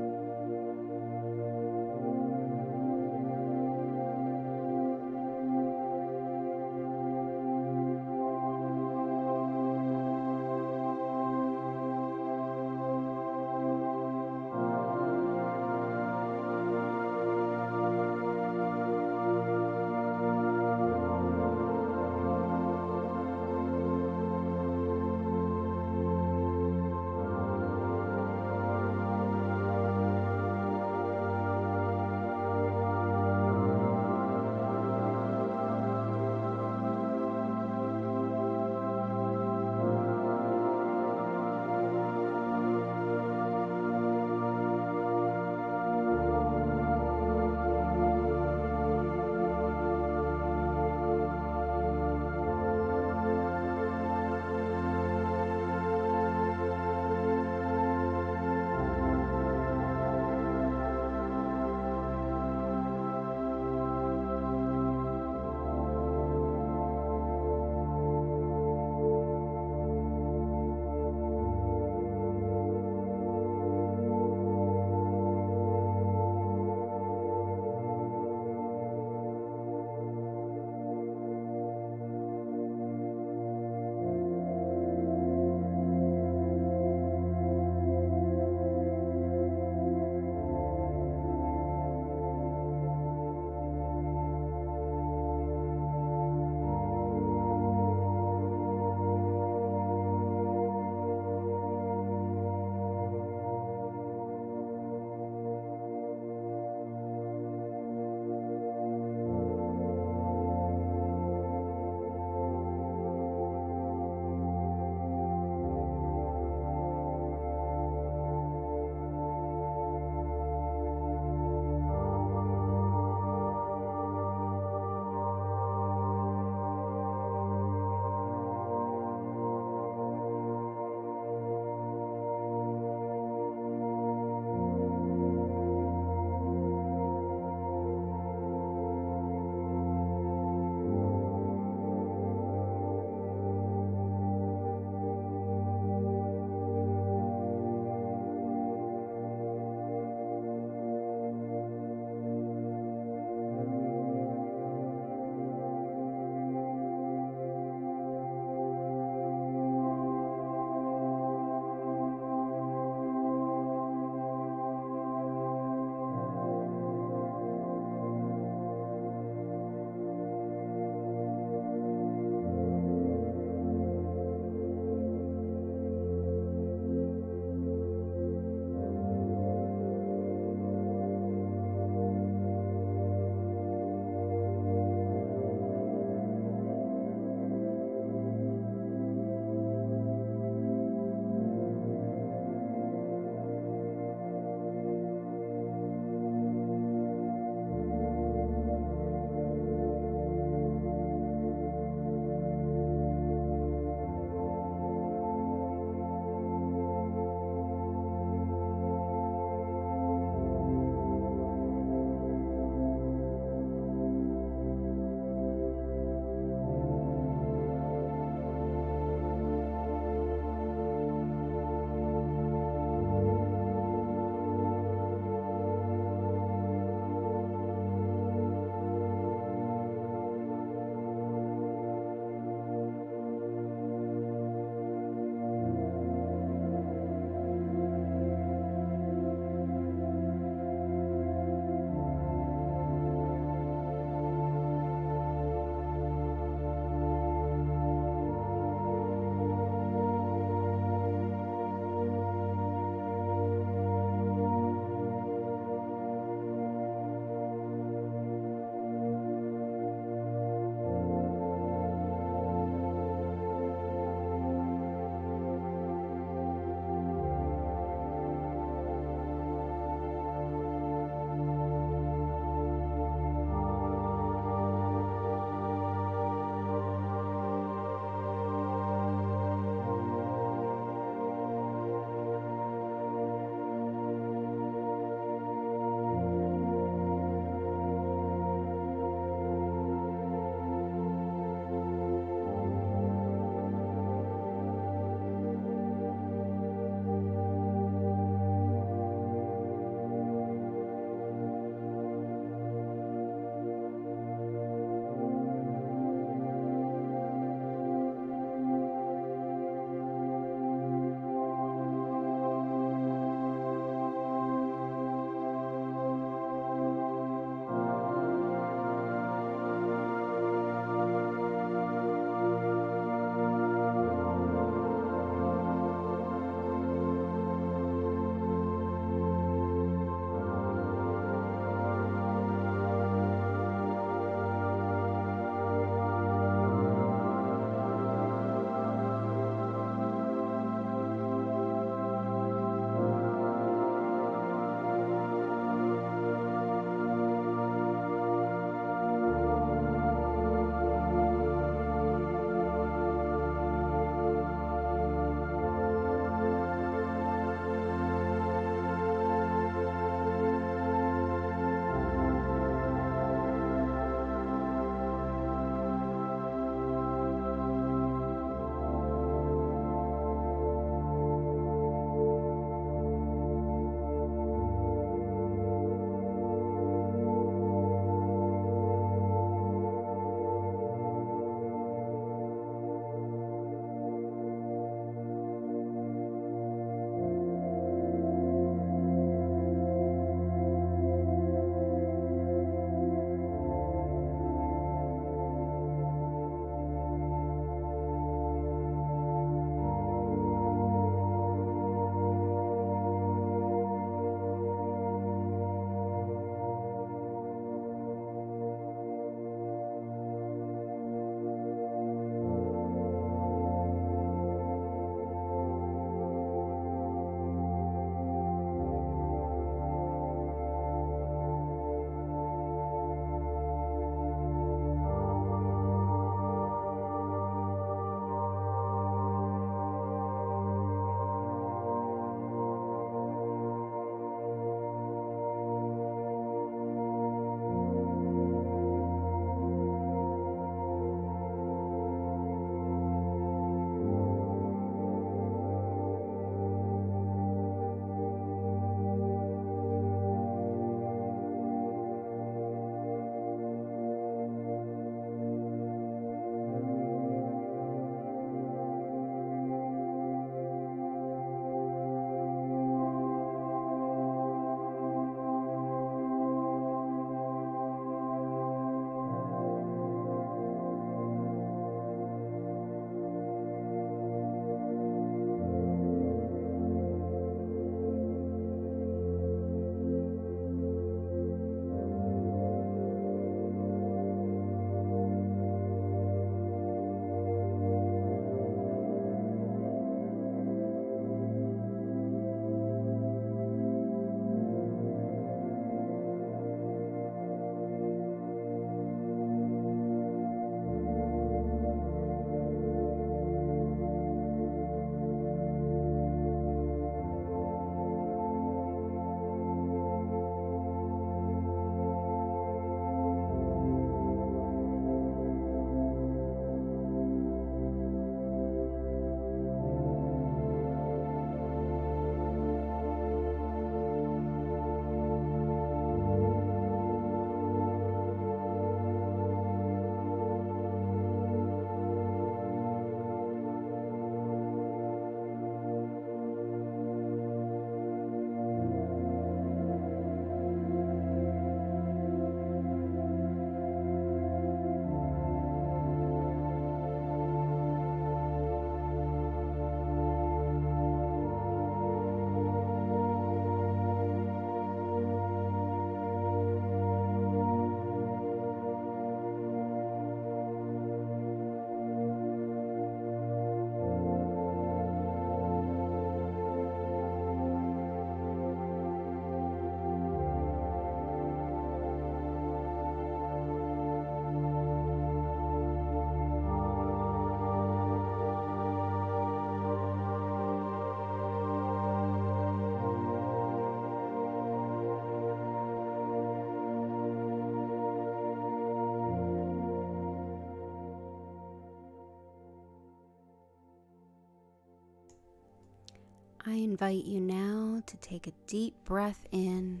I invite you now to take a deep breath in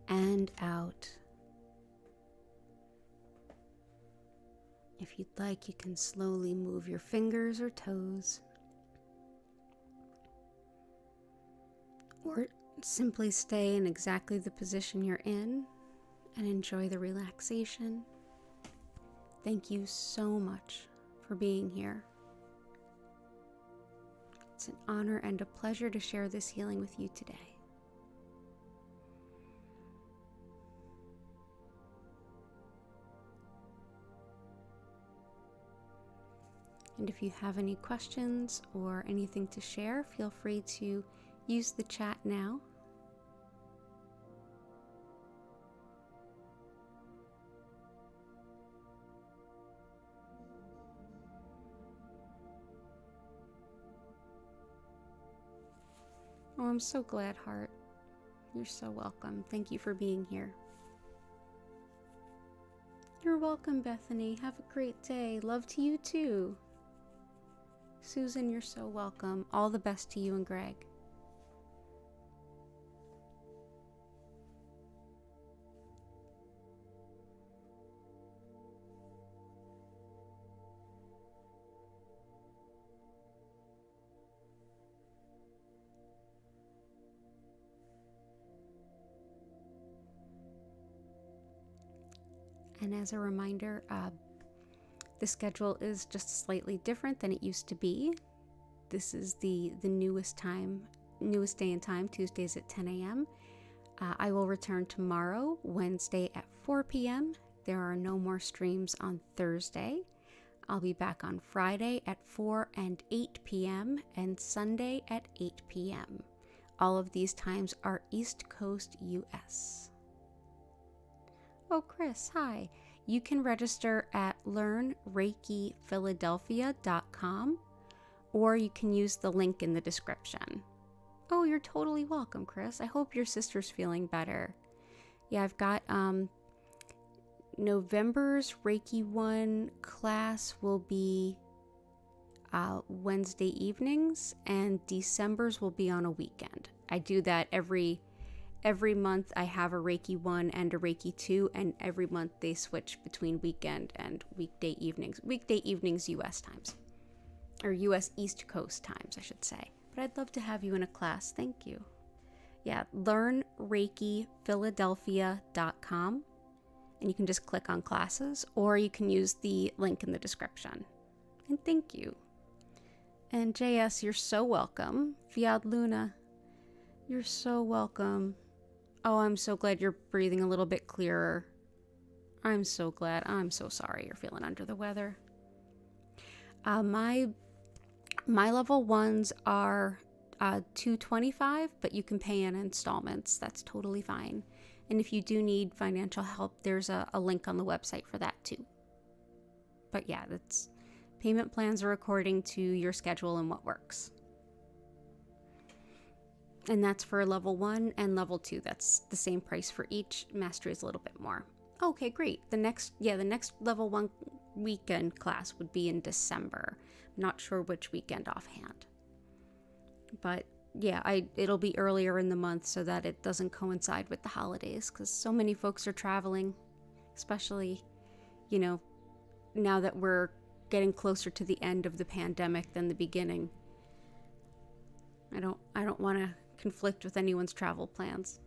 and out. If you'd like, you can slowly move your fingers or toes, or simply stay in exactly the position you're in and enjoy the relaxation. Thank you so much for being here. It's an honor and a pleasure to share this healing with you today. And if you have any questions or anything to share, feel free to use the chat now. Oh, I'm so glad, Heart. You're so welcome. Thank you for being here. You're welcome, Bethany. Have a great day. Love to you too. Susan, you're so welcome. All the best to you and Greg. And as a reminder, the schedule is just slightly different than it used to be. This is the newest day and time, Tuesdays at 10 a.m. I will return tomorrow, Wednesday at 4 p.m. There are no more streams on Thursday. I'll be back on Friday at 4 and 8 p.m. and Sunday at 8 p.m. All of these times are East Coast, U.S. Oh, Chris, hi. You can register at learnreikiphiladelphia.com, or you can use the link in the description. Oh, you're totally welcome, Chris. I hope your sister's feeling better. Yeah, I've got November's Reiki 1 class will be Wednesday evenings, and December's will be on a weekend. I do that every month. I have a Reiki 1 and a Reiki 2, and every month they switch between weekend and weekday evenings. Weekday evenings US times, or US East Coast times, I should say. But I'd love to have you in a class. Thank you. Yeah, learnreikiphiladelphia.com, and you can just click on classes, or you can use the link in the description. And thank you. And JS, you're so welcome. Fiad Luna, you're so welcome. Oh, I'm so glad you're breathing a little bit clearer. I'm so glad. I'm so sorry you're feeling under the weather. My level 1s are $225, but you can pay in installments. That's totally fine. And if you do need financial help, there's a link on the website for that too. But yeah, payment plans are according to your schedule and what works. And that's for level 1 and level 2. That's the same price for each. Mastery is a little bit more. Okay, great. The next level 1 weekend class would be in December. I'm not sure which weekend offhand. But yeah, it'll be earlier in the month so that it doesn't coincide with the holidays, because so many folks are traveling, especially, now that we're getting closer to the end of the pandemic than the beginning. I don't want to conflict with anyone's travel plans.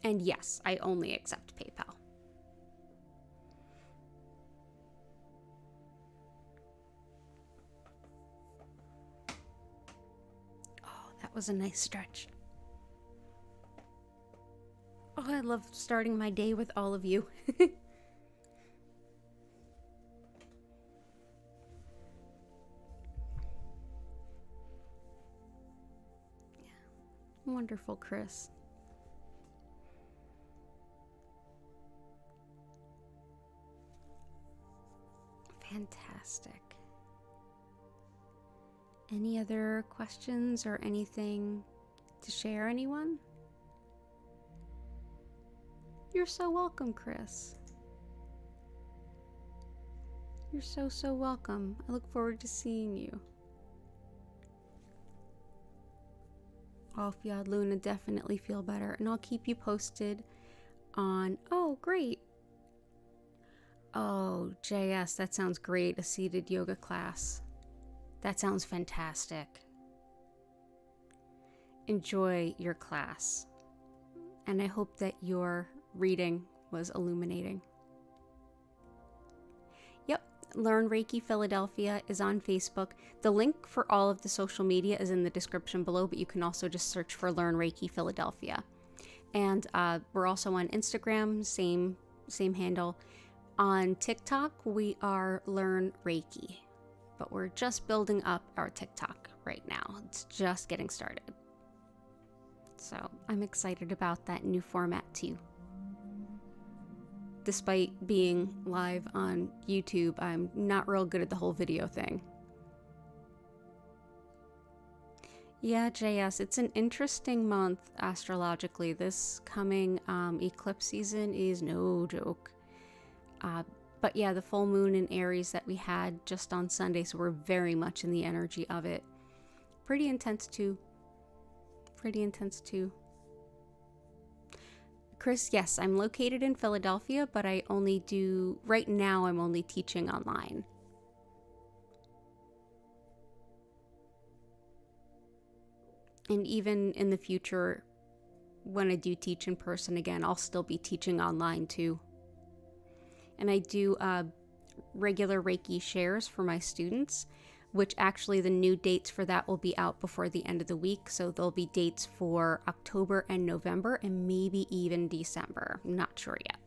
And yes, I only accept PayPal. Oh, that was a nice stretch. Oh, I love starting my day with all of you. Wonderful, Chris. Fantastic. Any other questions or anything to share, anyone? You're so welcome, Chris. You're so welcome. I look forward to seeing you. Oh, yeah, Luna, definitely feel better. And I'll keep you posted on... Oh, great. Oh, JS, that sounds great. A seated yoga class. That sounds fantastic. Enjoy your class. And I hope that your reading was illuminating. Yep, Learn Reiki Philadelphia is on Facebook. The link for all of the social media is in the description below, but you can also just search for Learn Reiki Philadelphia. And we're also on Instagram, same handle. On TikTok, we are Learn Reiki, but we're just building up our TikTok right now. It's just getting started. So I'm excited about that new format too. Despite being live on YouTube, I'm not real good at the whole video thing. Yeah, JS, it's an interesting month astrologically. This coming eclipse season is no joke. But yeah, the full moon in Aries that we had just on Sunday, so we're very much in the energy of it. Pretty intense too. Chris, yes, I'm located in Philadelphia, but right now I'm only teaching online. And even in the future, when I do teach in person again, I'll still be teaching online too. And I do regular Reiki shares for my students, which actually the new dates for that will be out before the end of the week. So there'll be dates for October and November and maybe even December. I'm not sure yet.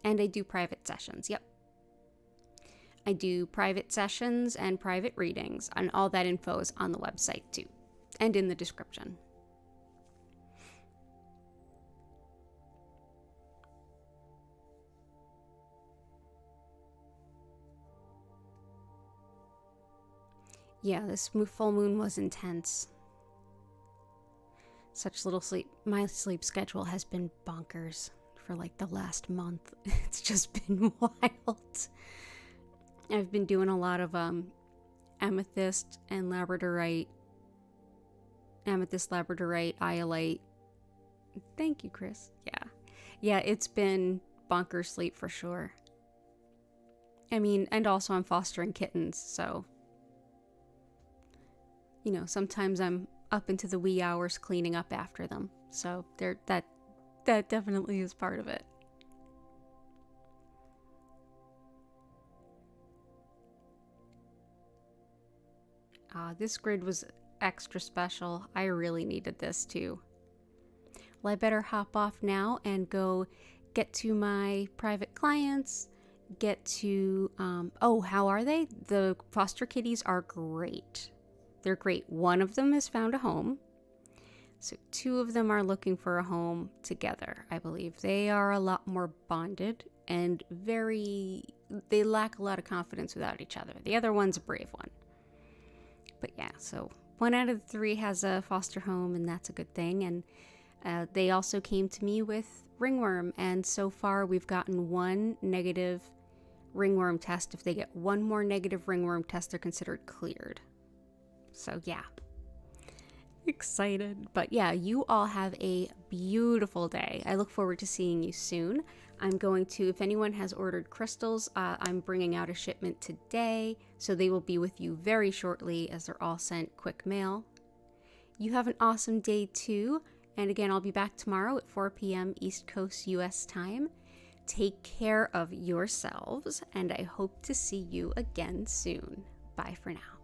And I do private sessions. Yep. I do private sessions and private readings, and all that info is on the website too, and in the description. Yeah, this full moon was intense. Such little sleep. My sleep schedule has been bonkers for like the last month. It's just been wild. I've been doing a lot of Amethyst and Labradorite. Amethyst, Labradorite, Iolite. Thank you, Chris. Yeah, it's been bonkers sleep for sure. I mean, and also I'm fostering kittens, so... You know, sometimes I'm up into the wee hours cleaning up after them. So that definitely is part of it. This grid was extra special. I really needed this too. Well, I better hop off now and go get to my private clients, get to, oh, how are they? The foster kitties are great. They're great. One of them has found a home. So 2 of them are looking for a home together, I believe. They are a lot more bonded and they lack a lot of confidence without each other. The other one's a brave one. But yeah, so 1 out of the 3 has a foster home, and that's a good thing. And they also came to me with ringworm, and so far we've gotten 1 negative ringworm test. If they get 1 more negative ringworm test, they're considered cleared. So yeah, excited. But yeah, you all have a beautiful day. I look forward to seeing you soon. I'm going to, if anyone has ordered crystals, I'm bringing out a shipment today, so they will be with you very shortly as they're all sent quick mail. You have an awesome day too. And again, I'll be back tomorrow at 4 p.m. East Coast US time. Take care of yourselves, and I hope to see you again soon. Bye for now.